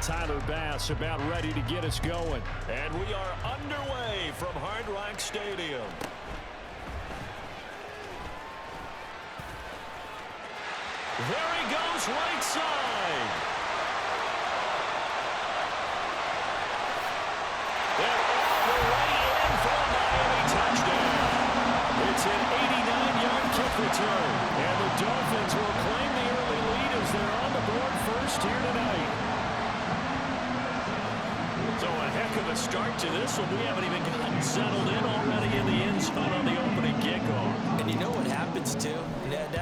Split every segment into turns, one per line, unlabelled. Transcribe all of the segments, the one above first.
Tyler Bass about ready to get us going. And we are underway from Hard Rock Stadium. There he goes, right side. And all the way in for a Miami touchdown. It's an 89-yard kick return. And the Dolphins will claim the early lead as they're on the board first here tonight. So a heck of a start to this one. We haven't even gotten settled in already in the end zone on the opening kickoff.
And you know what happens, too?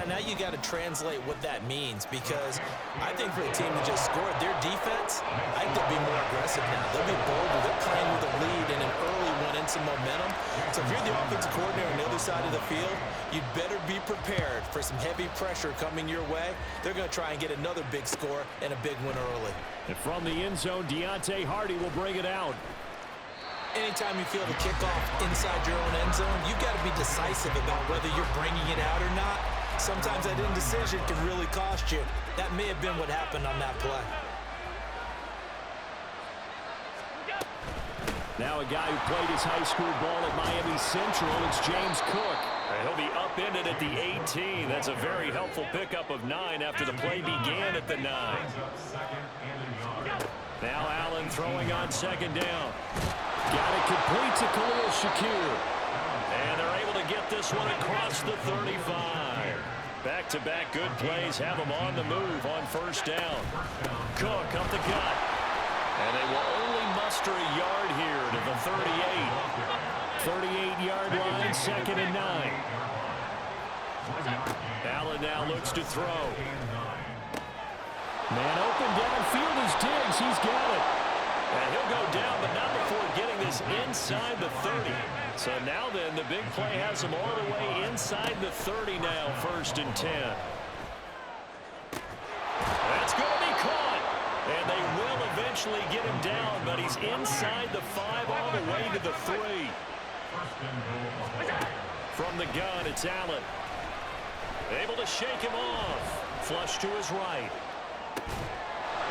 Now you got to translate what that means, because I think for a team to just score, their defense, I think they'll be more aggressive now. They'll be bolder. They're playing with a lead and an early one and some momentum. So if you're the offensive coordinator on the other side of the field, you'd better be prepared for some heavy pressure coming your way. They're going to try and get another big score and a big win early.
And from the end zone, Deontay Hardy will bring it out.
Anytime you feel the kickoff inside your own end zone, you've got to be decisive about whether you're bringing it out or not. Sometimes that indecision can really cost you. That may have been what happened on that play.
Now a guy who played his high school ball at Miami Central, it's James Cook. He'll be upended at the 18. That's a very helpful pickup of 9 after the play began at the 9. Now Allen throwing on second down. Got it complete to Khalil Shakir. And they're able to get this one across the 35. Back-to-back good plays have them on the move on first down. Cook up the gut. And they will only muster a yard here to the 38. 38-yard line, 2nd and 9. Allen now looks to throw. Man open downfield is Diggs. He's got it. And he'll go down, but not before getting this inside the 30. So now then, the big play has him all the way inside the 30 now, 1st and 10. That's going to be caught. And they will eventually get him down, but he's inside the 5 all the way to the 3. From the gun, it's Allen. Able to shake him off. Flush to his right.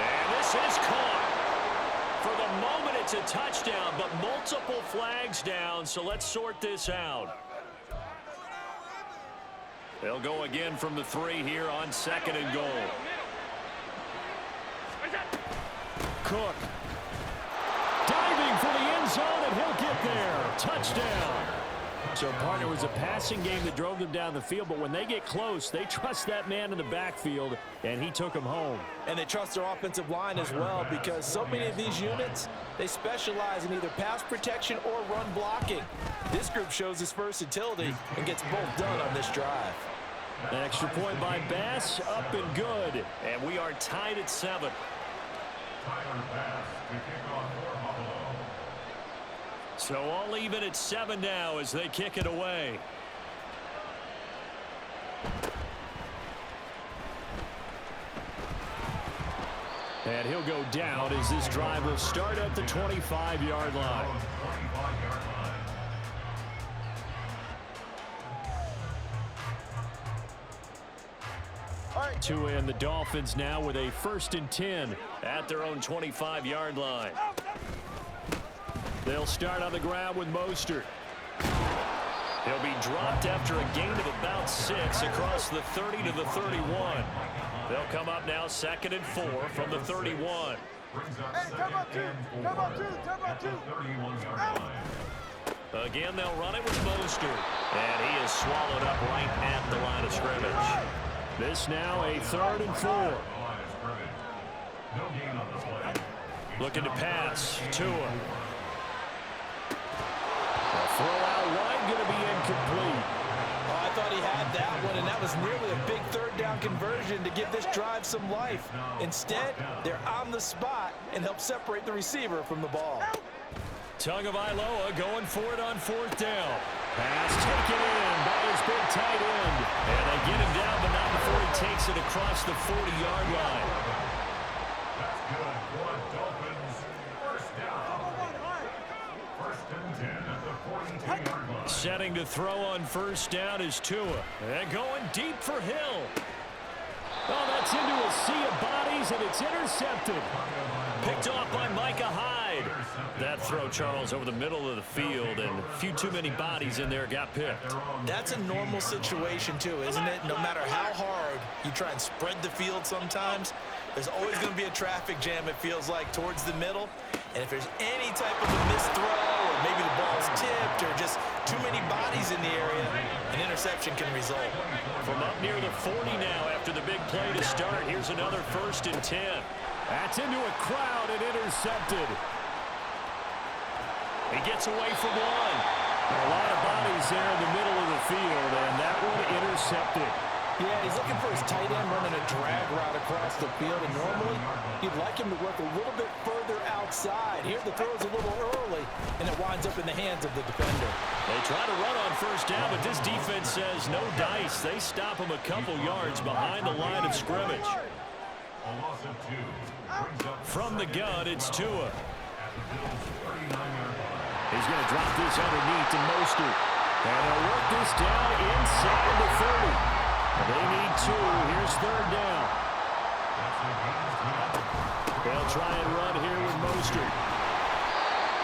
And this is caught. For the moment, it's a touchdown, but multiple flags down, so let's sort this out. They'll go again from the 3 here on 2nd and goal. Cook. Diving for the end zone, and he'll get there. Touchdown. So, partner, it was a passing game that drove them down the field, but when they get close, they trust that man in the backfield, and he took them home.
And they trust their offensive line as well, because so many of these units, they specialize in either pass protection or run blocking. This group shows its versatility and gets both done on this drive.
An extra point by Bass, up and good. And we are tied at 7. So all even at 7 now as they kick it away. And he'll go down as this drive will start at the 25-yard line. To end the Dolphins now with a 1st and 10 at their own 25-yard line. They'll start on the ground with Mostert. He'll be dropped after a gain of about 6 across the 30 to the 31. They'll come up now 2nd and 4 from the 31. Again, they'll run it with Mostert. And he is swallowed up right at the line of scrimmage. This now a 3rd and 4. Looking to pass. Tua. Throw out wide, going to be incomplete.
Oh, I thought he had that one, and that was nearly a big 3rd down conversion to give this drive some life. Instead, they're on the spot and help separate the receiver from the ball.
Tagovailoa going for it on 4th down. Pass taken in by his big tight end. And they get him down, but not before he takes it across the 40-yard line.
That's good for Dolphins. 1st down. 1st and 10 at the 42-yard line.
Setting to throw on 1st down is Tua. And going deep for Hill. Oh, that's into a sea of bodies, and it's intercepted. Picked off by Micah Hyde. That throw, Charles, over the middle of the field, and a few too many bodies in there got picked.
That's a normal situation, too, isn't it? No matter how hard you try and spread the field sometimes, there's always going to be a traffic jam, it feels like, towards the middle. And if there's any type of a missed throw, or maybe the ball's tipped, or just too many bodies in the area, an interception can result.
From up near the 40 now after the big play to start, here's another 1st and 10. That's into a crowd and intercepted. He gets away from one. A lot of bodies there in the middle of the field, and that one intercepted.
Yeah, he's looking for his tight end running a drag route across the field, and normally you'd like him to work a little bit further outside. Here the throw is a little early, and it winds up in the hands of the defender.
They try to run on 1st down, but this defense says no dice. They stop him a couple yards behind the line of scrimmage.
A loss of 2.
From the gun, it's Tua. He's going to drop this underneath to Mostert. And they'll work this down inside the 30. They need 2. Here's 3rd down. They'll try and run here with Mostert.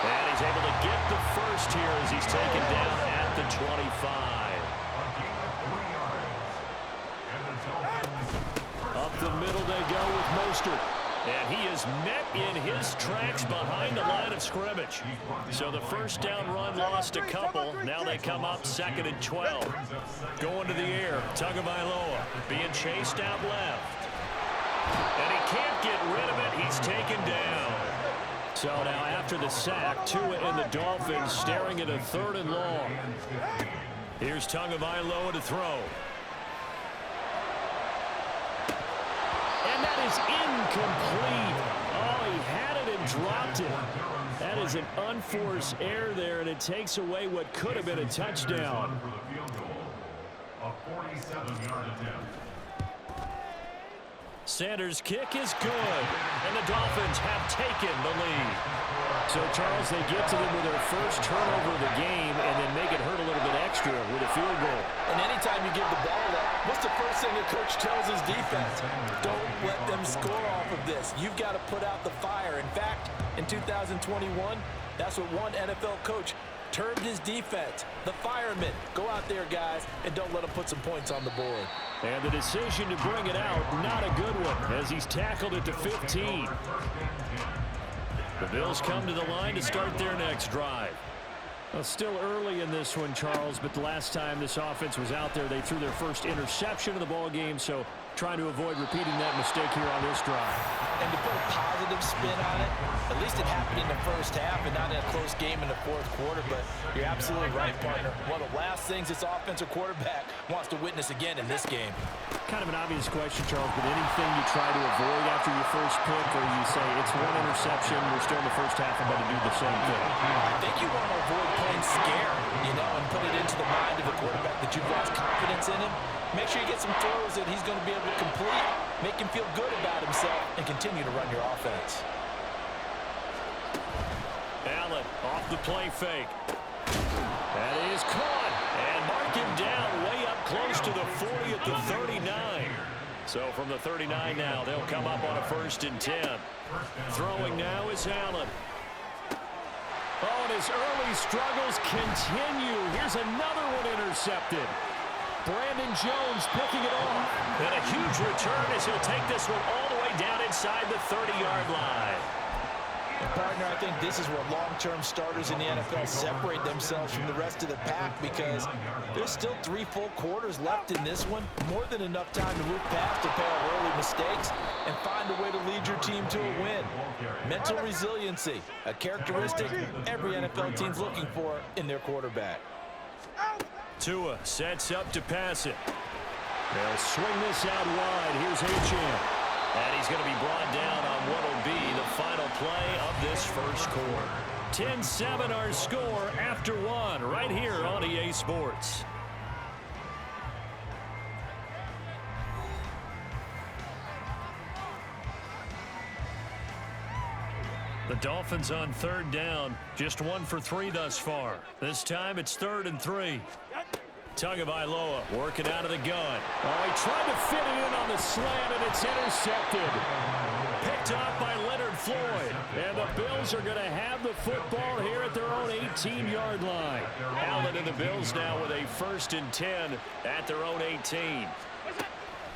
And he's able to get the 1st here as he's taken down at the 25. Up the middle they go with Mostert. And he is met in his tracks behind the line of scrimmage. So the 1st down run lost a couple. Now they come up 2nd and 12. Going to the air. Tagovailoa being chased out left. And he can't get rid of it. He's taken down. So now after the sack, Tua and the Dolphins staring at a 3rd and long. Here's Tagovailoa to throw. And that is incomplete. Oh, he had it and dropped it. That is an unforced error there, and it takes away what could have been a touchdown.
A 47-yard attempt.
Sanders' kick is good, and the Dolphins have taken the lead. So, Charles, they get to them with their 1st turnover of the game and then make it hurt a little bit extra with a field goal.
And anytime you give the ball up, what's the first thing the coach tells his defense? Don't let them score off of this. You've got to put out the fire. In fact, in 2021, that's what one NFL coach termed his defense, the firemen. Go out there, guys, and don't let them put some points on the board.
And the decision to bring it out, not a good one, as he's tackled at the 15. The Bills come to the line to start their next drive. Well, still early in this one, Charles, but the last time this offense was out there, they threw their 1st interception of the ball game, so trying to avoid repeating that mistake here on this drive.
And to put a positive spin on it, at least it happened in the 1st half and not in a close game in the 4th quarter, but you're absolutely right, partner. One of the last things this offensive quarterback wants to witness again in this game.
Kind of an obvious question, Charles, but anything you try to avoid after your 1st pick, or you say it's 1 interception, we're still in the 1st half, I'm going to do the same thing?
I think you want to avoid playing scare, and put it into the mind of the quarterback that you've lost confidence in him. Make sure you get some throws that he's going to be able to complete, make him feel good about himself, and continue to run your offense.
Allen off the play fake. That is caught. And mark him down way up close to the 40 at the 39. So from the 39 now, they'll come up on a 1st and 10. Throwing now is Allen. Oh, and his early struggles continue. Here's another one intercepted. Brandon Jones picking it off. And a huge return as he'll take this one all the way down inside the 30-yard line.
And partner, I think this is where long-term starters in the NFL separate themselves from the rest of the pack, because there's still 3 full quarters left in this one. More than enough time to move past a pair of early mistakes and find a way to lead your team to a win. Mental resiliency, a characteristic every NFL team's looking for in their quarterback.
Tua sets up to pass it. They'll swing this out wide. Here's Achane. And he's going to be brought down on what will be the final play of this 1st quarter. 10-7 our score after 1 right here on EA Sports. The Dolphins on 3rd down, just 1 for 3 thus far. This time it's 3rd and 3. Tagovailoa working out of the gun. Oh, he tried to fit it in on the slant, and it's intercepted. Picked off by Leonard Floyd. And the Bills are going to have the football here at their own 18-yard line. Allen and the Bills now with a 1st and 10 at their own 18.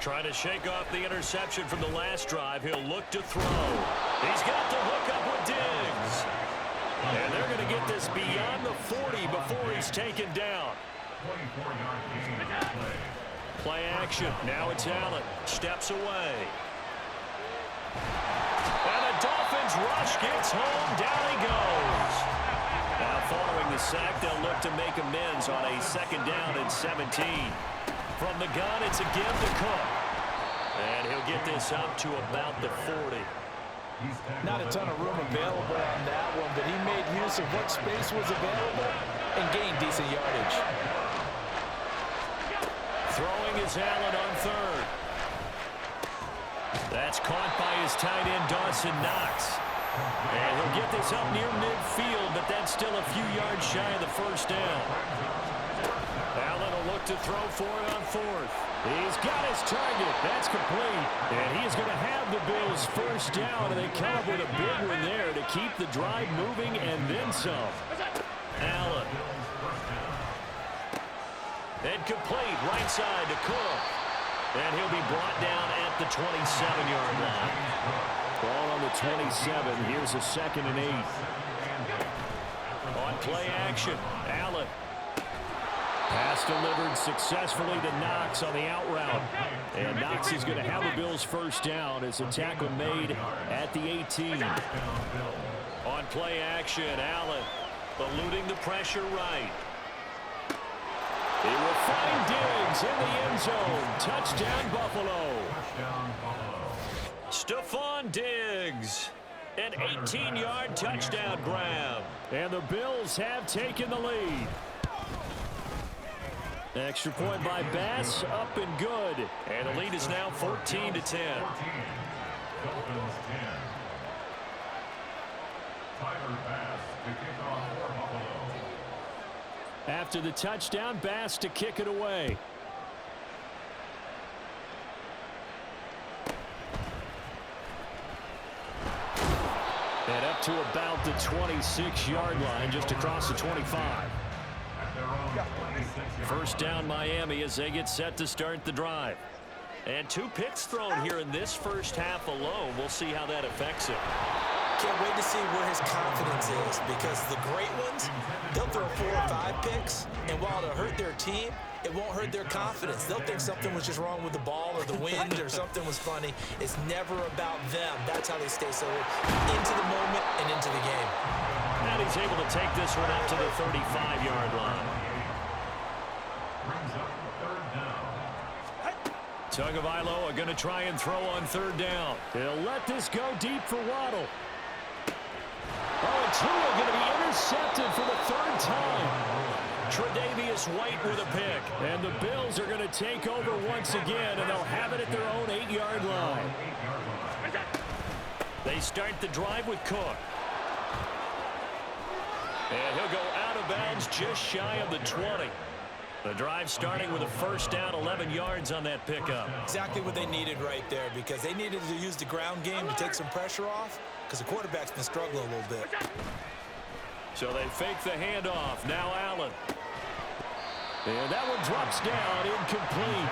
Trying to shake off the interception from the last drive. He'll look to throw. He's got the hook up with Diggs. And they're going to get this beyond the 40 before he's taken down. Play action. Now it's Allen. Steps away. And the Dolphins rush gets home. Down he goes. Now following the sack, they'll look to make amends on a 2nd down and 17. From the gun, it's a give to Cook. And he'll get this up to about the 40.
Not a ton of room available on that one, but he made use of what space was available and gained decent yardage.
Throwing is Allen on 3rd. That's caught by his tight end, Dawson Knox. And he'll get this up near midfield, but that's still a few yards shy of the 1st down. Allen will look to throw for it on 4th. He's got his target. That's complete. And he is going to have the Bills 1st down, and they come up with a big one there to keep the drive moving and then some. Allen. And complete, right side to Cook. And he'll be brought down at the 27-yard line. Ball on the 27. Here's a 2nd and 8. On play action, Allen. Pass delivered successfully to Knox on the out route. And Knox is going to have the Bills 1st down as a tackle made at the 18. On play action, Allen eluding the pressure right. He will find Diggs in the end zone. Touchdown, Buffalo. Stephon Diggs. An 18-yard touchdown grab. And the Bills have taken the lead. Extra point by Bass, up and good. And the lead is now 14-10. After the touchdown, Bass to kick it away. And up to about the 26-yard line, just across the 25. 1st down Miami as they get set to start the drive. And 2 picks thrown here in this 1st half alone. We'll see how that affects him.
Can't wait to see where his confidence is, because the great ones, they'll throw 4 or 5 picks, and while it'll hurt their team, it won't hurt their confidence. They'll think something was just wrong with the ball or the wind or something was funny. It's never about them. That's how they stay so into the moment and into the game.
And he's able to take this one up to the 35-yard line. Tagovailoa going to try and throw on 3rd down. He'll let this go deep for Waddle. Oh, and Tua going to be intercepted for the 3rd time. Tre'Davious White with a pick. And the Bills are going to take over once again, and they'll have it at their own 8-yard line. They start the drive with Cook. And he'll go out of bounds just shy of the 20. The drive starting with a 1st down, 11 yards on that pickup.
Exactly what they needed right there, because they needed to use the ground game to take some pressure off, because the quarterback's been struggling a little bit.
So they fake the handoff. Now Allen. And that one drops down, incomplete.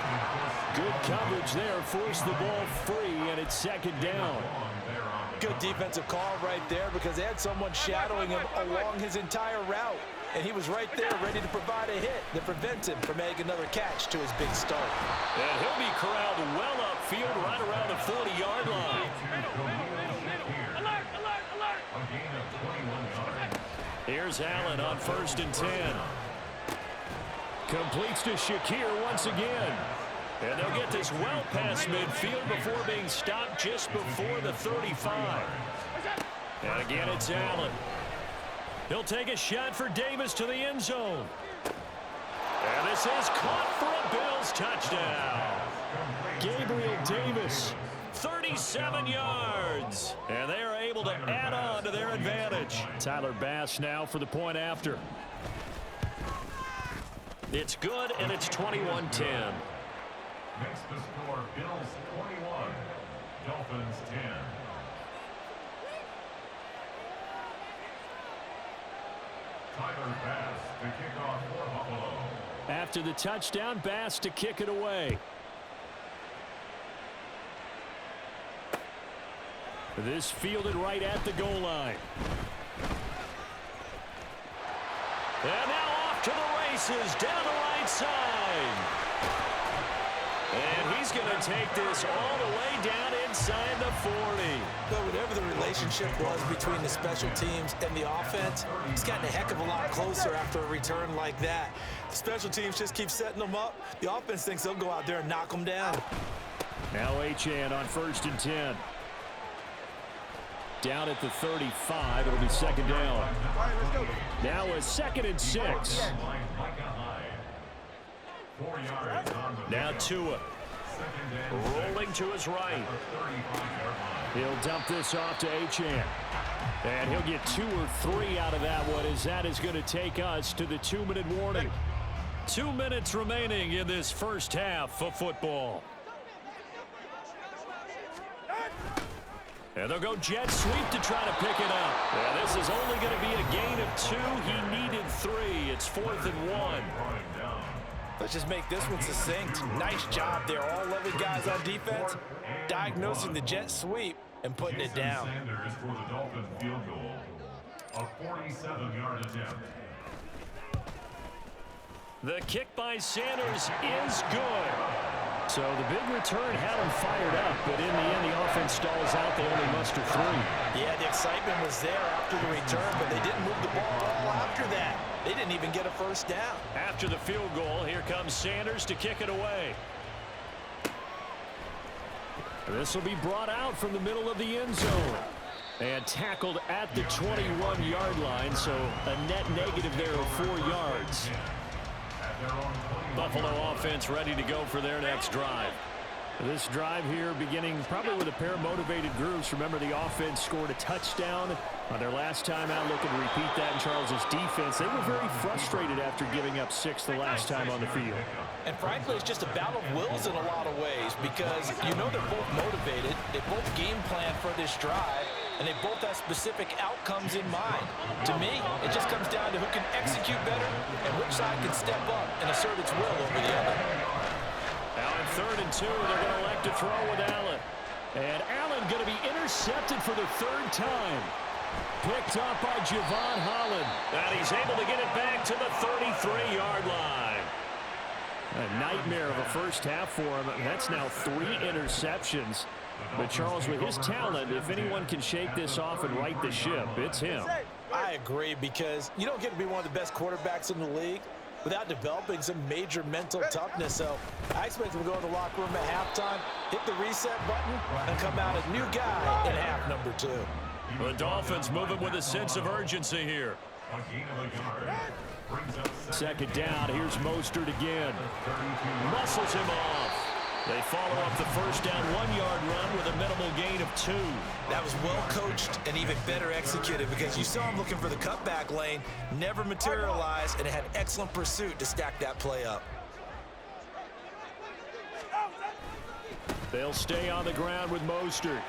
Good coverage there, forced the ball free, and it's 2nd down.
Good defensive call right there, because they had someone shadowing him along his entire route. And he was right there ready to provide a hit that prevents him from making another catch to his big start.
And he'll be corralled well upfield right around the 40-yard line.
Alert, alert, alert.
Here's Allen on 1st and 10. Completes to Shakir once again. And they'll get this well past midfield before being stopped just before the 35. And again, it's Allen. He'll take a shot for Davis to the end zone. And this is caught for a Bills touchdown. Gabriel Davis, 37 yards. And they are able to add on to their advantage. Tyler Bass now for the point after. It's good, and it's 21-10.
Makes the score Bills 21, Dolphins 10. Tyler Bass to kick off for Buffalo.
After the touchdown, Bass to kick it away. This fielded right at the goal line. And now off to the races down the right side. And he's going to take this all the way down inside the 40.
But whatever the relationship was between the special teams and the offense, it's gotten a heck of a lot closer after a return like that. The special teams just keep setting them up. The offense thinks they'll go out there and knock them down.
Now Achane on 1st and 10. Down at the 35, it'll be 2nd down. Now a 2nd and 6. Now Tua. Rolling to his right. He'll dump this off to Achane. And he'll get 2 or 3 out of that one, as that is going to take us to the 2-minute warning. 2 minutes remaining in this first half of football. And they'll go jet sweep to try to pick it up. Yeah, this is only going to be a gain of 2. He needed 3. It's 4th and 1.
Let's just make this one succinct. Nice job there, all 11 guys on defense, diagnosing the jet sweep and putting it down.
Sanders for the Dolphins field goal. A 47-yard attempt.
The kick by Sanders is good. So the big return had him fired up, but in the end, the offense stalls out. They only muster 3.
Yeah, the excitement was there after the return, but they didn't move the ball at all after that. They didn't even get a first down.
After the field goal, here comes Sanders to kick it away. This will be brought out from the middle of the end zone. And tackled at the 21-yard line, so a net negative there of 4 yards. Buffalo offense ready to go for their next drive. This drive here beginning probably with a pair of motivated groups. Remember, the offense scored a touchdown on their last time out. Looking to repeat that in Charles's defense. They were very frustrated after giving up 6 the last time on the field.
And frankly, it's just a battle of wills in a lot of ways, because you know they're both motivated. They both game plan for this drive, and they both have specific outcomes in mind. To me, it just comes down to who can execute better and which side can step up and assert its will over the other.
Now in 3rd and 2, they're going to elect to throw with Allen. And Allen going to be intercepted for the 3rd time. Picked up by Javon Holland. And he's able to get it back to the 33-yard line. A nightmare of a first half for him. That's now 3 interceptions. But Charles, with his talent, if anyone can shake this off and right the ship, it's him.
I agree, because you don't get to be one of the best quarterbacks in the league without developing some major mental toughness. So I expect him to go in the locker room at halftime, hit the reset button, and come out a new guy in half number 2.
The Dolphins moving with a sense of urgency here. 2nd down. Here's Mostert again. Muscles him off. They follow up the first down 1-yard run with a minimal gain of 2.
That was well coached and even better executed, because you saw him looking for the cutback lane, never materialized, and had excellent pursuit to stack that play up.
They'll stay on the ground with Mostert.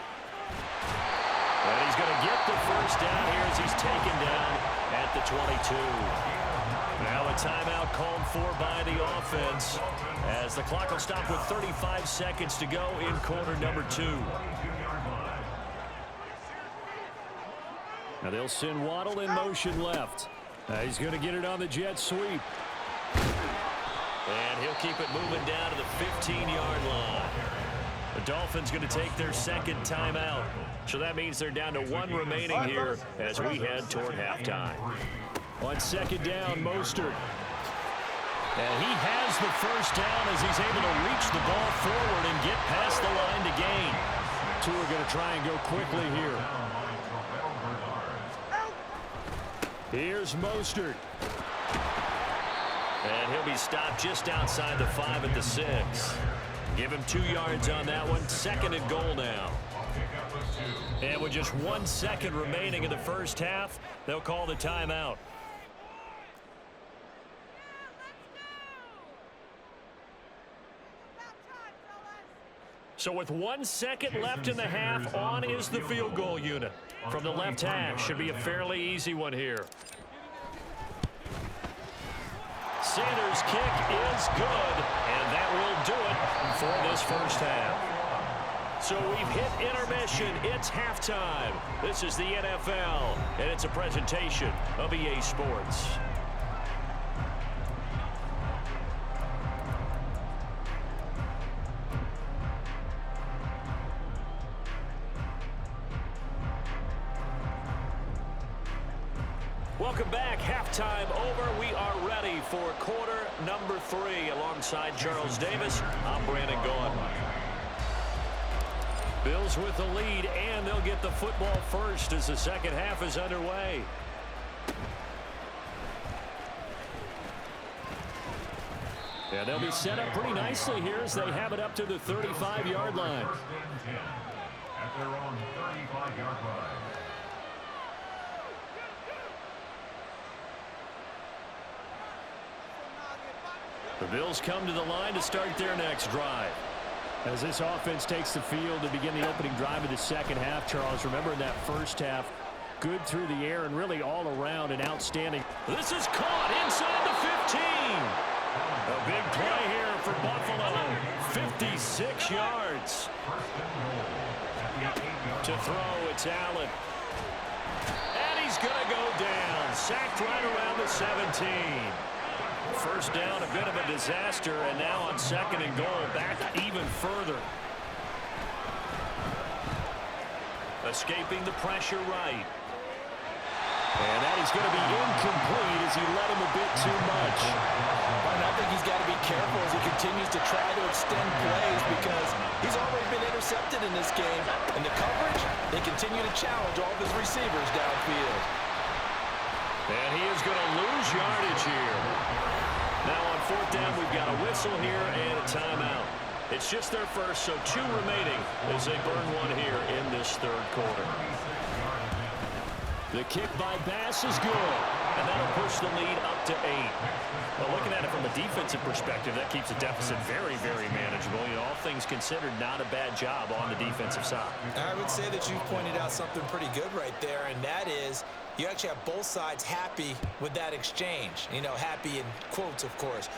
And he's going to get the first down here as he's taken down at the 22. Now a timeout called for by the offense, as the clock will stop with 35 seconds to go in quarter number 2. Now they'll send Waddle in motion left. He's going to get it on the jet sweep. And he'll keep it moving down to the 15-yard line. The Dolphins going to take their 2nd timeout. So that means they're down to 1 remaining here as we head toward halftime. On 2nd down, Mostert. And he has the first down as he's able to reach the ball forward and get past the line to gain. 2 are going to try and go quickly here. Here's Mostert. And he'll be stopped just outside the 5 at the 6. Give him 2 yards on that one. 2nd and goal now. And with just 1 second remaining in the first half, they'll call the timeout. So with 1 second left in the half, on is the field goal unit. From the left hash, should be a fairly easy one here. Sanders' kick is good, and that will do it for this first half. So we've hit intermission. It's halftime. This is the NFL, and it's a presentation of EA Sports. Welcome back. Halftime over. We are ready for quarter number 3. Alongside Charles Davis, I'm Brandon Gaughan. Bills with the lead, and they'll get the football first as the second half is underway. And they'll be set up pretty nicely here as they have it up to the 35-yard line.
First and 10 at their own 35-yard line.
The Bills come to the line to start their next drive. As this offense takes the field to begin the opening drive of the second half, Charles, remember in that first half, good through the air and really all around and outstanding. This is caught inside the 15. A big play here for Buffalo. 56 yards. To throw, it's Allen. And he's going to go down. Sacked right around the 17. First down, a bit of a disaster, and now on second and goal, back even further. Escaping the pressure right. And that is going to be incomplete as he led him a bit too much.
And I think he's got to be careful as he continues to try to extend plays because he's already been intercepted in this game. And the coverage, they continue to challenge all of his receivers downfield.
And he is going to lose yardage here. Now on fourth down, we've got a whistle here and a timeout. It's just their first, so 2 remaining as they burn one here in this third quarter. The kick by Bass is good, and that'll push the lead up to 8. Well, looking at it from a defensive perspective, that keeps the deficit very, very manageable. You know, all things considered, not a bad job on the defensive side.
I would say that you pointed out something pretty good right there, and that is you actually have both sides happy with that exchange. You know, happy in quotes, of course.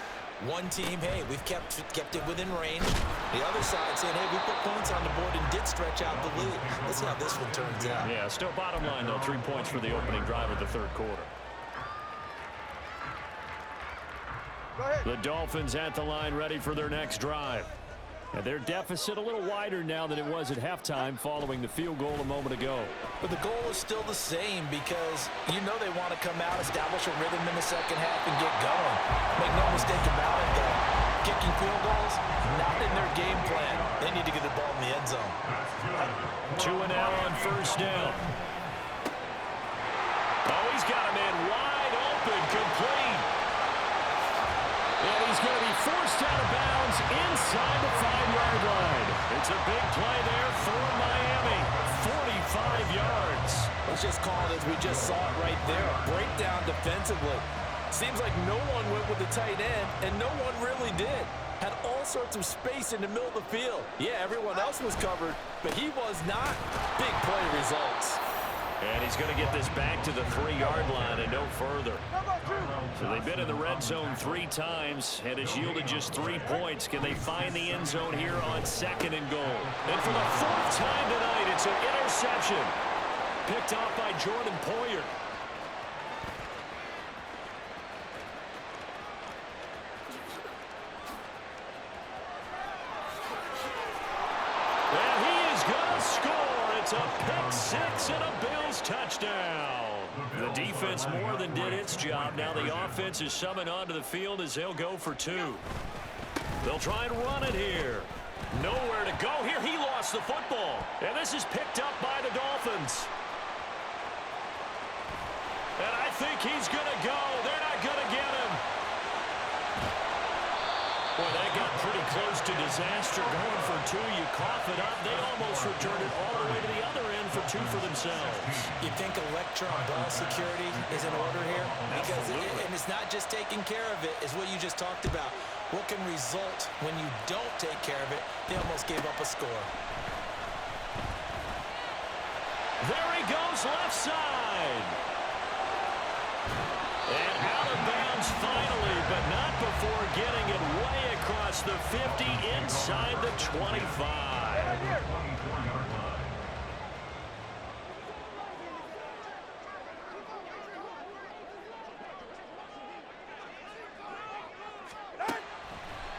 One team, hey, we've kept it within range. The other side saying, hey, we put points on the board and did stretch out the lead. Let's see how this one turns out.
Yeah, still bottom line, though, 3 points for the opening drive of the third quarter. The Dolphins at the line ready for their next drive. And their deficit a little wider now than it was at halftime following the field goal a moment ago.
But the goal is still the same because you know they want to come out, establish a rhythm in the second half, and get going. Make no mistake about it, though. Kicking field goals, not in their game plan. They need to get the ball in the end zone.
2 and out on first down. Oh, he's got a man wide open, complete. And he's going to be forced out of bounds inside the 5-yard line. It's a big play there for Miami. 45 yards.
Let's just call it as we just saw it right there. A breakdown defensively. Seems like no one went with the tight end, and no one really did. Had all sorts of space in the middle of the field. Yeah, everyone else was covered, but he was not. Big play results.
And he's going to get this back to the 3-yard line and no further. So they've been in the red zone 3 times and has yielded just 3 points. Can they find the end zone here on second and goal? And for the 4th time tonight, it's an interception. Picked off by Jordan Poyer. And he is going to score. It's a pick-6 and a Bills touchdown. The defense more than did its job. Now the offense is summoned onto the field as they'll go for 2. They'll try and run it here. Nowhere to go here. He lost the football. And this is picked up by the Dolphins. And I think he's going to go. They're not going to get him. Boy, that got pretty close to disaster. Going for 2, you cough it up. They almost returned it all the way to the other end for 2 for themselves.
You think electron ball security is in order here? Because and it's not just taking care of it, it's what you just talked about. what can result when you don't take care of it. They almost gave up a score.
There he goes, left side. And out of bounds finally, but not before getting it way across the 50 inside the 25.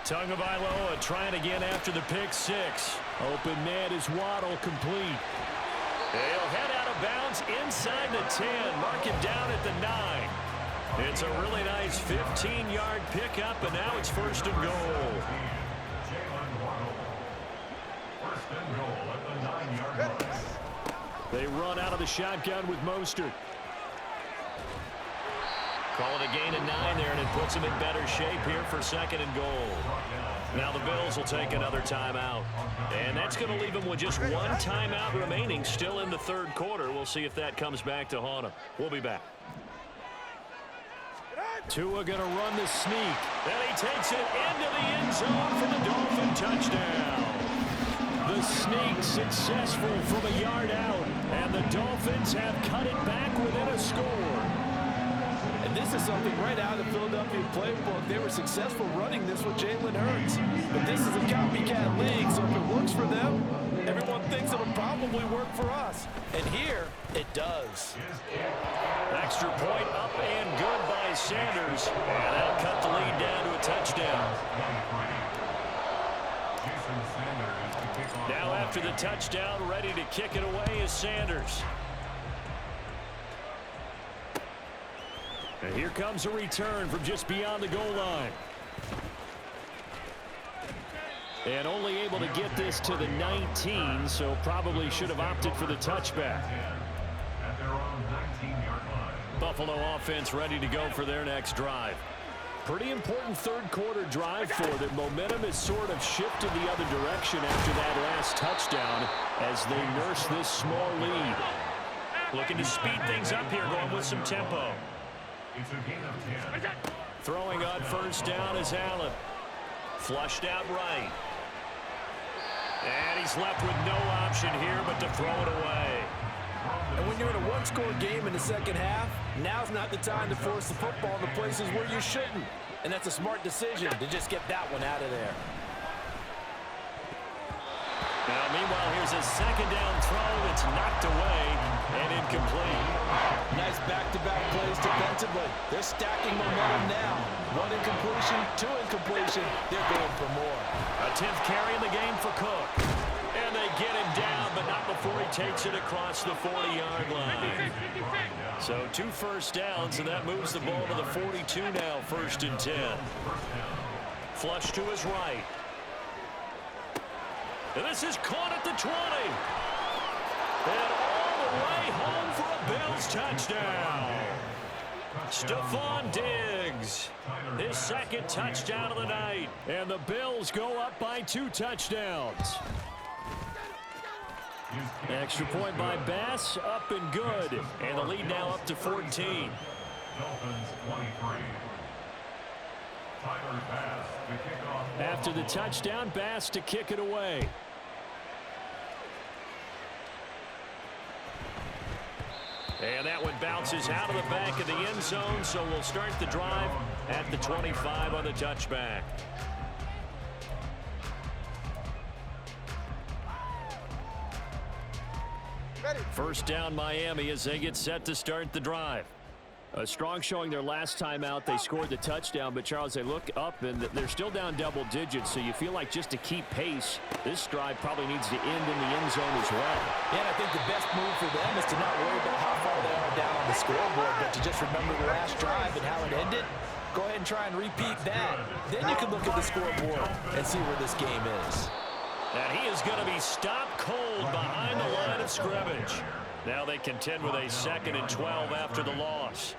Tagovailoa trying again after the pick six. Open man is Waddle, complete. He'll head out of bounds inside the 10. Mark him down at the 9. It's a really nice 15-yard pickup, and now it's first and goal.
First and goal at the 9-yard line.
They run out of the shotgun with Mostert. Call it a gain of 9 there, and it puts them in better shape here for second and goal. Now the Bills will take another timeout. And that's going to leave them with just one timeout remaining still in the third quarter. We'll see if that comes back to haunt them. We'll be back. Tua going to run the sneak. And he takes it into the end zone for the Dolphin touchdown. The sneak successful from a yard out. And the Dolphins have cut it back within a score.
And this is something right out of the Philadelphia playbook. They were successful running this with Jalen Hurts. But this is a copycat league, so if it works for them, everyone thinks it'll probably work for us.
And here, it does.
Extra point up and good by Sanders. And that'll cut the lead down to a touchdown. Now after the touchdown, ready to kick it away is Sanders. And here comes a return from just beyond the goal line. And only able to get this to the 19, so probably should have opted for the touchback.
At their own 19-yard line.
Buffalo offense ready to go for their next drive. Pretty important third quarter drive for them. Momentum has sort of shifted the other direction after that last touchdown as they nurse this small lead. Looking to speed things up here, going with some tempo.
It's a gain of 10.
Throwing on first down is Allen. Flushed out right. And he's left with no option here but to throw it away.
And when you're in a one-score game in the second half, now's not the time to force the football in the places where you shouldn't. And that's a smart decision to just get that one out of there.
Now, meanwhile, here's a second down throw that's knocked away and incomplete.
Nice back-to-back plays defensively. They're stacking momentum now. One incompletion, two incompletion. They're going for more.
A 10th carry in the game for Cook. And they get him down, but not before he takes it across the 40-yard line. So 2 first downs, and that moves the ball to the 42 now, first and 10. Flush to his right. And this is caught at the 20. And all the way home for a Bills touchdown. Stephon Diggs, his second touchdown of the night. And the Bills go up by 2 touchdowns. Extra point by Bass, up and good. And the lead now up to 14.
Dolphins 23. Tyler Bass to kick off.
After the touchdown, Bass to kick it away. And that one bounces out of the back of the end zone, so we'll start the drive at the 25 on the touchback. First down Miami as they get set to start the drive. A strong showing their last time out. They scored the touchdown, but Charles, they look up and they're still down double digits, so you feel like just to keep pace, this drive probably needs to end in the end zone as well.
Yeah, and I think the best move for them is to not worry about how far they are down on the scoreboard, but to just remember the last drive and how it ended. Go ahead and try and repeat that. Then you can look at the scoreboard and see where this game is.
And he is going to be stopped cold behind the line of scrimmage. Now they contend with a 2nd and 12 after the loss.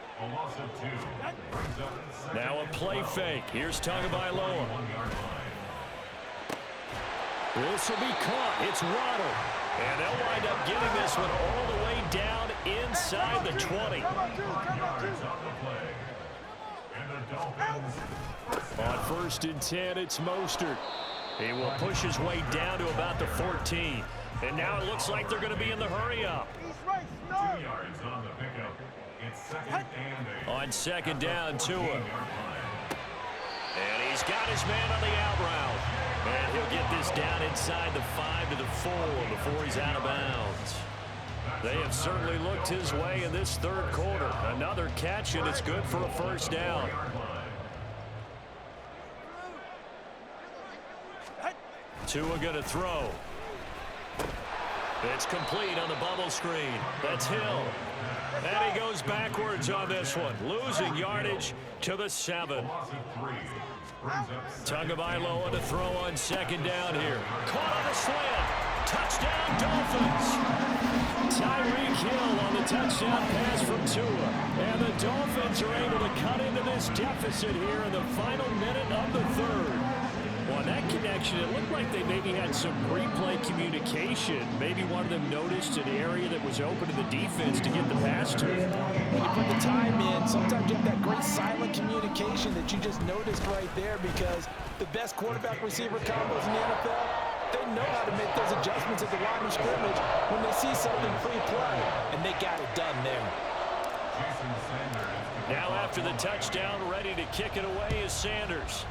Now a play fake. Here's Tagovailoa. This will be caught. It's Waddle. And they'll wind up getting this one all the way down inside the 20.
And the Dolphins
On 1st and 10, it's Mostert. He will push his way down to about the 14. And now it looks like they're going to be in the hurry-up.
2 yards on the pickup. It's 2nd and 8.
On 2nd down, Tua. And he's got his man on the out route. And he'll get this down inside the 5 to the 4 before he's out of bounds. They have certainly looked his way in this 3rd quarter. Another catch, and it's good for a 1st down. Tua going to throw. It's complete on the bubble screen. That's Hill. And he goes backwards on this one, losing yardage to the 7. Tagovailoa to throw on 2nd down here. Caught on a slant. Touchdown, Dolphins. Tyreek Hill on the touchdown pass from Tua. And the Dolphins are able to cut into this deficit here in the final minute of the 3rd. On that connection, it looked like they maybe had some replay communication. Maybe one of them noticed an area that was open to the defense to get the pass to.
When you put the time in, sometimes you have that great silent communication that you just noticed right there, because the best quarterback-receiver combos in the NFL, they know how to make those adjustments at the line of scrimmage when they see something pre-play, and they got it done there.
Now after the touchdown, ready to kick it away is Sanders.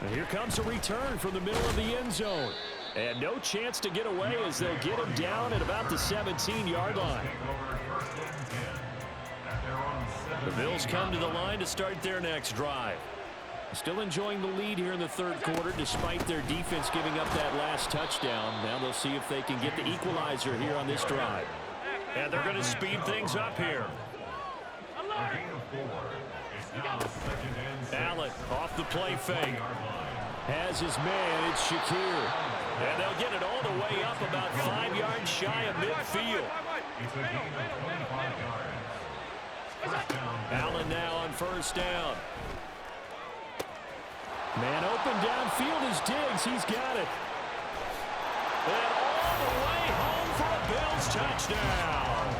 And here comes a return from the middle of the end zone. And no chance to get away as they'll get him down at about the 17-yard line. The Bills come to the line to start their next drive. Still enjoying the lead here in the 3rd quarter despite their defense giving up that last touchdown. Now they'll see if they can get the equalizer here on this drive. And they're going to speed things up here. Allen off the play fake. Has his man, it's Shakir. And they'll get it all the way up about 5 yards shy of midfield. Allen now on 1st down. Man open downfield is Diggs. He's got it. And all the way home for a Bills touchdown.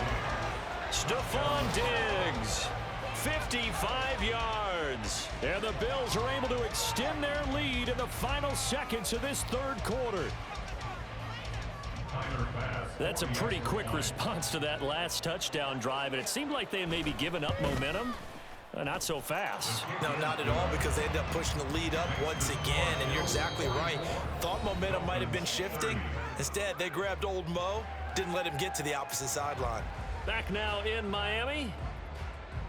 Stephon Diggs. 55 yards. And the Bills are able to extend their lead in the final seconds of this 3rd quarter. That's a pretty quick response to that last touchdown drive, and it seemed like they had maybe given up momentum. Not so fast.
No, not at all, because they ended up pushing the lead up once again, and you're exactly right. Thought momentum might have been shifting. Instead, they grabbed old Mo, didn't let him get to the opposite sideline.
Back now in Miami,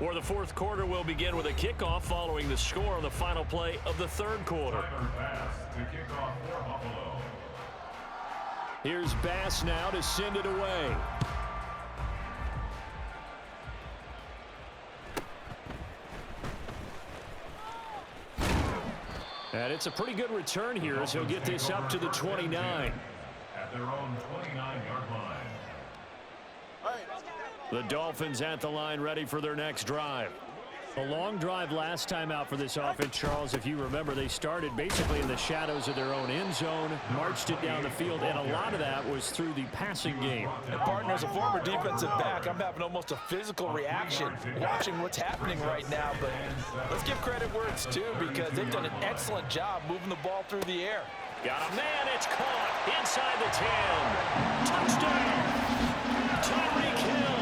where the 4th quarter will begin with a kickoff following the score on the final play of the 3rd quarter. Here's Bass now to send it away. And it's a pretty good return here as he'll get this up to the 29.
At their own 29-yard line.
The Dolphins at the line ready for their next drive. A long drive last time out for this offense, Charles. If you remember, they started basically in the shadows of their own end zone, marched it down the field, and a lot of that was through the passing game.
And partner, as a former defensive back, I'm having almost a physical reaction watching what's happening right now. But let's give credit where it's due, because they've done an excellent job moving the ball through the air.
Got a man, it's caught inside the 10. Touchdown! Tyreek Hill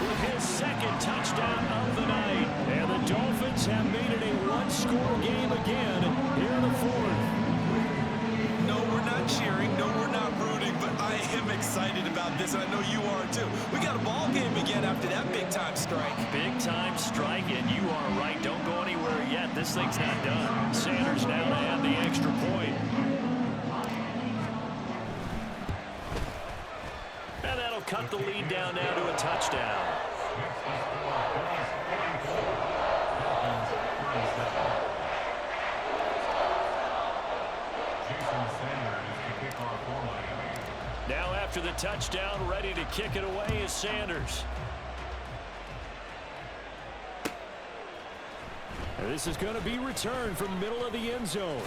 with his 2nd touchdown of the night. And the Dolphins have made it a one-score game again here in the 4th.
No, we're not cheering. No, we're not rooting. But I am excited about this, and I know you are too. We got a ball game again after that big-time strike.
Big-time strike, and you are right. Don't go anywhere yet. This thing's not done. Sanders now to have the extra point. And that'll cut the lead down now to a touchdown. Now after the touchdown, ready to kick it away is Sanders. And this is going to be returned from the middle of the end zone.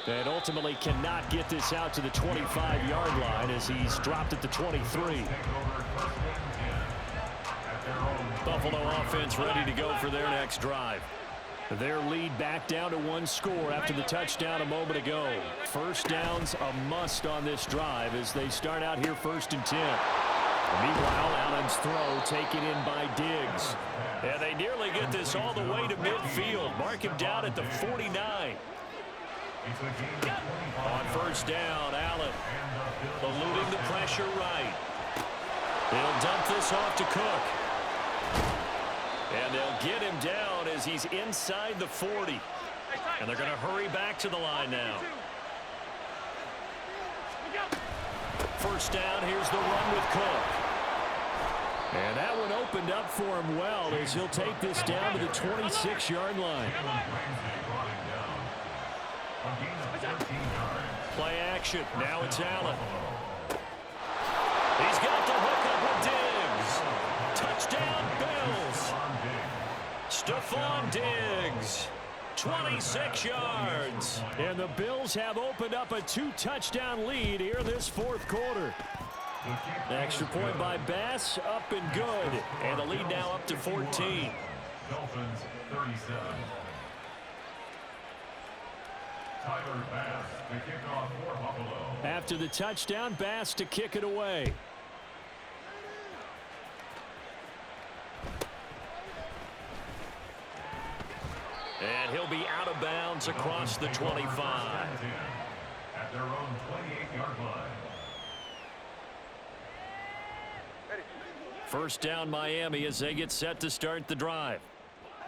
And ultimately cannot get this out to the 25-yard line as he's dropped at the 23. Buffalo offense ready to go for their next drive. Their lead back down to one score after the touchdown a moment ago. First down's a must on this drive as they start out here 1st and 10. Meanwhile, Allen's throw taken in by Diggs. And they nearly get this all the way to midfield. Mark him down at the 49. On first down, Allen eluding the pressure right. They'll dump this off to Cook. And they'll get him down as he's inside the 40. And they're going to hurry back to the line now. First down, here's the run with Cook. And that one opened up for him well as he'll take this down to the 26-yard line. Play action. Now it's Allen. He's got the hook up with Diggs. Touchdown, Bills. Stephon Diggs. 26 yards. And the Bills have opened up a 2-touchdown lead here this 4th quarter. Extra point by Bass, up and good. And the lead now up to 14.
Dolphins 37. Tyler Bass to kick off for Buffalo.
After the touchdown, Bass to kick it away. And he'll be out of bounds across the 25.
At their own 28-yard line.
First down Miami as they get set to start the drive.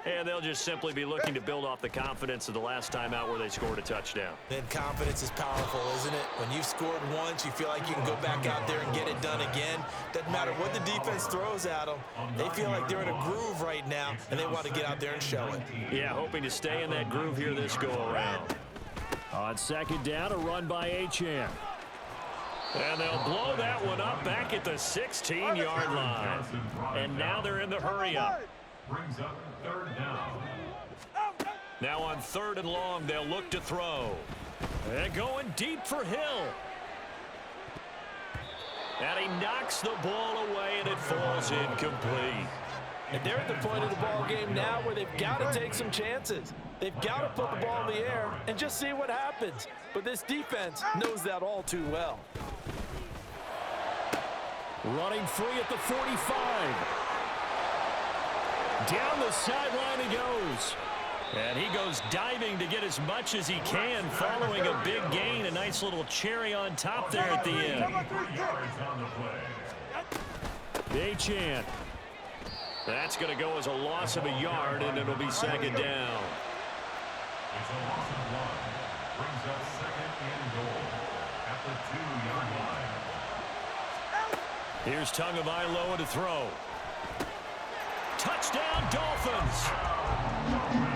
And they'll just simply be looking to build off the confidence of the last time out where they scored a touchdown.
Then confidence is powerful, isn't it? When you've scored once, you feel like you can go back out there and get it done again. Doesn't matter what the defense throws at them. They feel like they're in a groove right now, and they want to get out there and show it.
Yeah, hoping to stay in that groove here this go-around. On second down, a run by Achane. And they'll blow that one up back at the 16-yard line. And now they're in the hurry-up.
Brings up 3rd down.
Now on 3rd and long, they'll look to throw. And going deep for Hill. And he knocks the ball away, and it falls incomplete.
And they're at the point of the ball game now where they've got to take some chances. They've got to put the ball in the air and just see what happens. But this defense knows that all too well.
Running free at the 45. Down the sideline he goes. And he goes diving to get as much as he can following a big gain. A nice little cherry on top there at the end. Achane. That's going to go as a loss of a yard, and it'll be 2nd down.
It's a loss of 1. Brings up 2nd and goal at the 2-yard line.
Here's Tagovailoa to throw. Touchdown, Dolphins.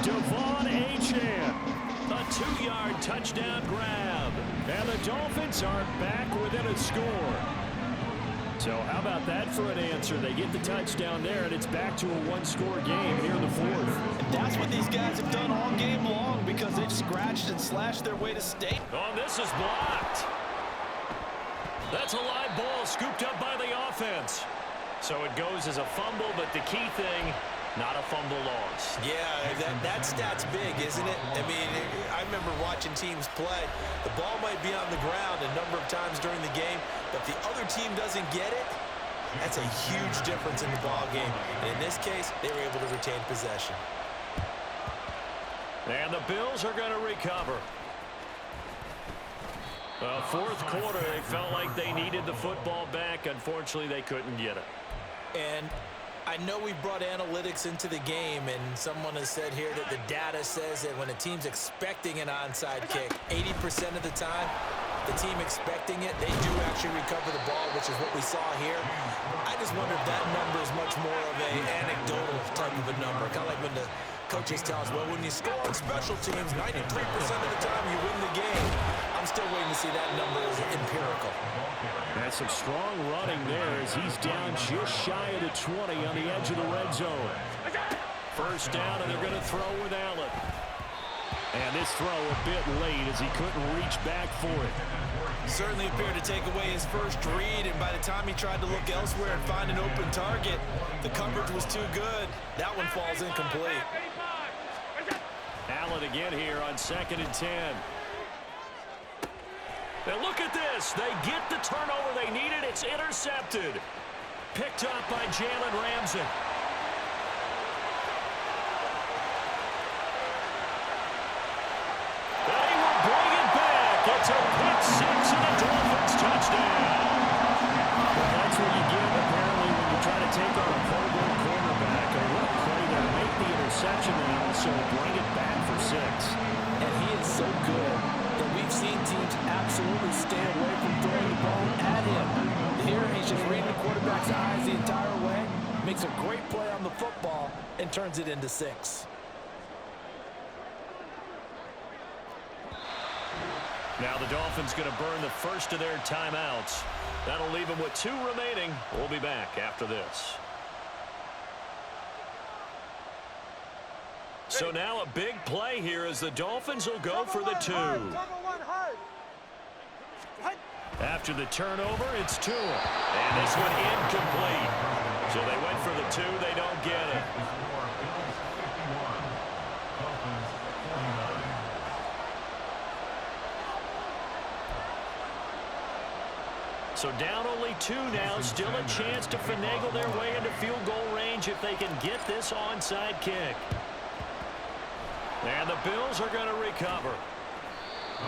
Devon Achane. A 2-yard touchdown grab. And the Dolphins are back within a score. So how about that for an answer? They get the touchdown there, and it's back to a 1-score game here in the 4th.
And that's what these guys have done all game long because they've scratched and slashed their way to state.
Oh, this is blocked. That's a live ball scooped up by the offense. So it goes as a fumble, but the key thing, not a fumble loss.
Yeah, that stat's big, isn't it? I mean, I remember watching teams play. The ball might be on the ground a number of times during the game, but if the other team doesn't get it, that's a huge difference in the ball game. And in this case, they were able to retain possession.
And the Bills are going to recover. Well, 4th quarter, they felt like they needed the football back. Unfortunately, they couldn't get it.
And I know we brought analytics into the game, and someone has said here that the data says that when a team's expecting an onside kick, 80% of the time, the team expecting it, they do actually recover the ball, which is what we saw here. I just wonder if that number is much more of an anecdotal type of a number, kind of like when the coaches tell us, well, when you score on special teams, 93% of the time you win the game. I'm still waiting to see that number as empirical.
That's some strong running there as he's down just shy of the 20 on the edge of the red zone. First down, and they're going to throw with Allen. And this throw a bit late as he couldn't reach back for it.
Certainly appeared to take away his first read, and by the time he tried to look elsewhere and find an open target, the coverage was too good. That one falls incomplete.
Allen again here on 2nd and 10. Now look at this. They get the turnover they needed. It's intercepted. Picked up by Jalen Ramsey. They will bring it back. It's a pick six and a Dolphins touchdown. Well, that's what you get apparently when you try to take on a Pro Bowl quarterback. A little play there, make the interception and also bring it back for 6.
And he is so good that we've seen teams absolutely stay away from throwing the ball at him. Here, he's just reading the quarterback's eyes the entire way, makes a great play on the football, and turns it into 6.
Now the Dolphins going to burn the first of their timeouts. That'll leave them with 2 remaining. We'll be back after this. So now a big play here as the Dolphins will go for the 2. After the turnover, it's Tua. And this one incomplete. So they went for the 2. They don't get it. So down only 2 now. Still a chance to finagle their way into field goal range if they can get this onside kick. And the Bills are going to recover.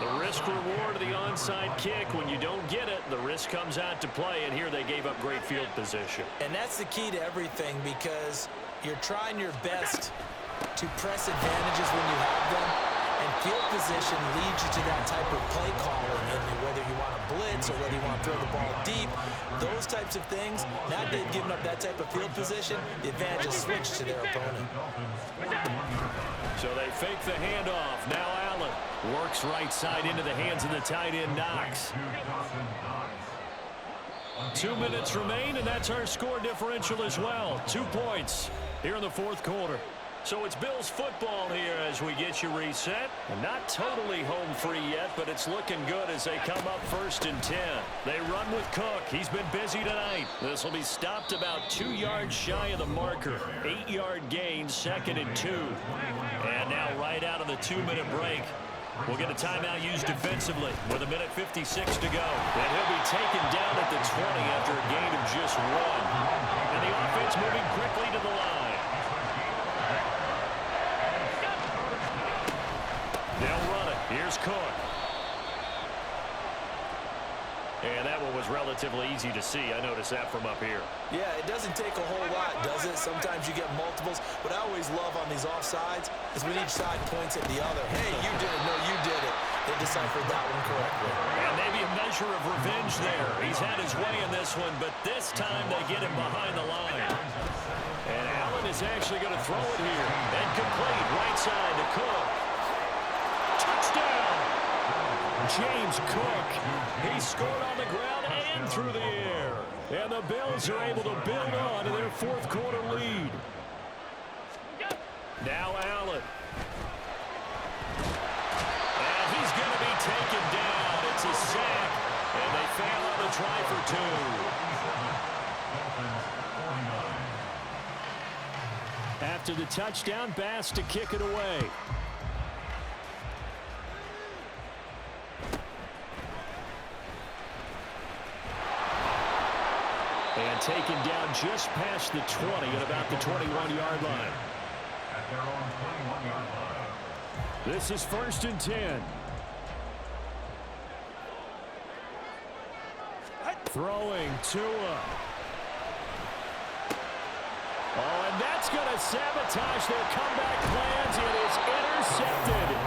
The risk-reward of the onside kick, when you don't get it, the risk comes out to play, and here they gave up great field position.
And that's the key to everything, because you're trying your best to press advantages when you have them, and field position leads you to that type of play calling, and whether you want to blitz or whether you want to throw the ball deep, those types of things. Now they've given up that type of field position, the advantage is switched to their opponent.
So they fake the handoff. Now Allen works right side into the hands of the tight end, Knox. 2 minutes remain, and that's our score differential as well. 2 points here in the 4th quarter. So it's Bills football here as we get you reset. Not totally home free yet, but it's looking good as they come up 1st and 10. They run with Cook. He's been busy tonight. This will be stopped about 2 yards shy of the marker. 8-yard gain, 2nd and 2. And now right out of the 2-minute break, we'll get a timeout used defensively with 1:56 to go. And he'll be taken down at the 20 after a gain of just 1. And the offense moving quickly to the line. They'll run it. Here's Cook. And that one was relatively easy to see. I noticed that from up here.
Yeah, it doesn't take a whole lot, does it? Sometimes you get multiples. What I always love on these offsides is when each side points at the other. Hey, you did it. No, you did it. They deciphered that one correctly.
And maybe a measure of revenge there. He's had his way in this one, but this time they get him behind the line. And Allen is actually going to throw it here. And complete right side to Cook. Touchdown! James Cook. He scored on the ground and through the air. And the Bills are able to build on to their 4th quarter lead. Now Allen. And he's going to be taken down. It's a sack. And they fail on the try for 2. After the touchdown, Bass to kick it away. And taken down just past the 20 at about the 21-yard line.
At their own 21-yard line.
This is 1st and 10. Throwing Tua. Oh, and that's going to sabotage their comeback plans. It is intercepted.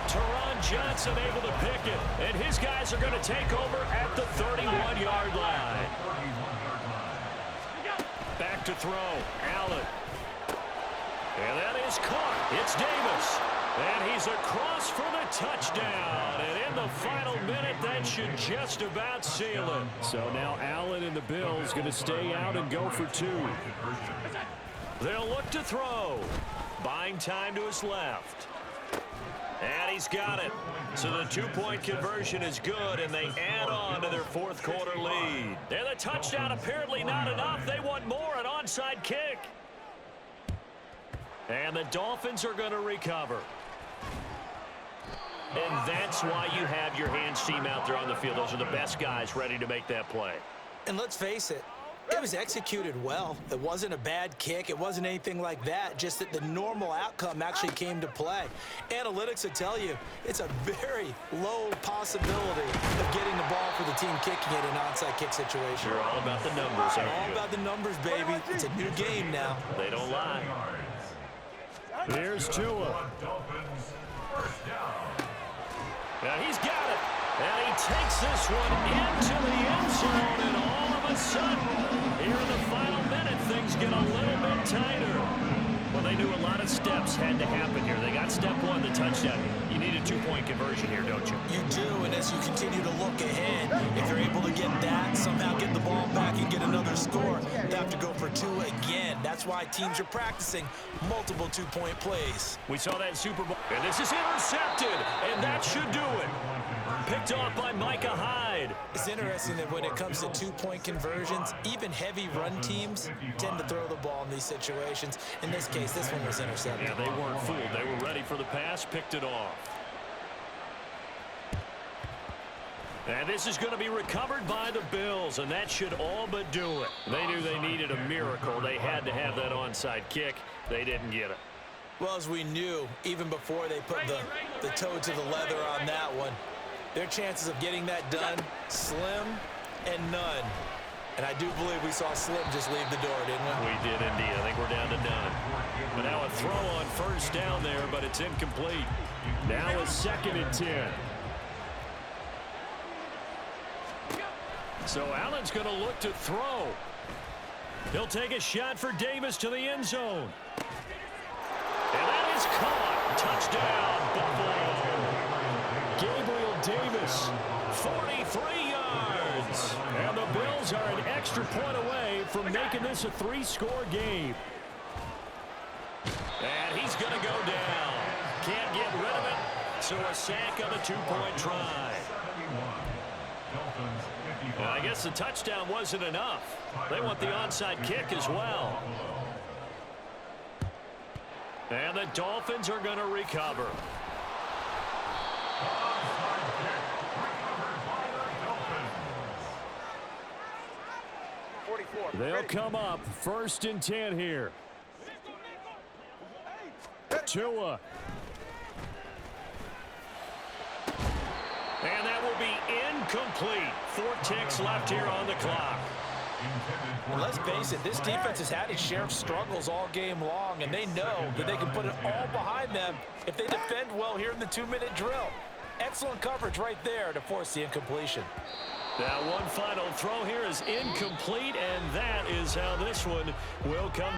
Teron Johnson able to pick it. And his guys are going to take over at the 31-yard line. Back to throw. Allen. And that is caught. It's Davis. And he's across for the touchdown. And in the final minute, that should just about seal it. So now Allen and the Bills going to stay out and go for 2. They'll look to throw. Buying time to his left. he's got it. So the two-point conversion is good, and they add on to their fourth quarter lead. And the touchdown apparently not enough. They want more, an onside kick. And the Dolphins are going to recover. And that's why you have your hands team out there on the field. Those are the best guys ready to make that play.
And let's face it, it was executed well. It wasn't a bad kick. It wasn't anything like that, just that the normal outcome actually came to play. Analytics will tell you it's a very low possibility of getting the ball for the team kicking it in an onside kick situation.
You're all about the numbers, aren't
All
you?
about the numbers, baby. It's a new game now.
They don't lie. Here's Tua. Now he's got it. And he takes this one into the end zone, and all of a sudden, here in the final minute, things get a little bit tighter. Well, they knew a lot of steps had to happen here. They got step one, the touchdown. You need a two-point conversion here, don't you?
You do, and as you continue to look ahead, if you're able to get that, somehow get the ball back and get another score, you have to go for two again. That's why teams are practicing multiple two-point plays.
We saw that in Super Bowl, and this is intercepted, and that should do it. Picked off by Micah Hyde.
It's interesting that when it comes to two-point conversions, even heavy run teams tend to throw the ball in these situations. In this case, this one was intercepted.
Yeah, they weren't fooled. They were ready for the pass, picked it off. And this is going to be recovered by the Bills, and that should all but do it. They knew they needed a miracle. They had to have that onside kick. They didn't get it.
Well, as we knew, even before they put the toe to the leather on that one, their chances of getting that done, slim and none. And I do believe we saw Slim just leave the door, didn't we?
We did indeed. I think we're down to none. But now a throw on first down there, but it's incomplete. Now a 2nd and 10. So Allen's going to look to throw. He'll take a shot for Davis to the end zone. And that is caught. Touchdown, Buffalo. Gabriel Davis, 43 yards. And the Bills are an extra point away from making this a 3-score game. And he's going to go down. Can't get rid of it. So a sack on a 2-point try. Well, I guess the touchdown wasn't enough. They want the onside kick as well. And the Dolphins are going to recover. They'll come up 1st and 10 here. Tua. And that will be incomplete. 4 ticks left here on the clock.
Well, let's face it, this defense has had its share of struggles all game long, and they know that they can put it all behind them if they defend well here in the 2-minute drill. Excellent coverage right there to force the incompletion.
Now one final throw here is incomplete, and that is how this one will come.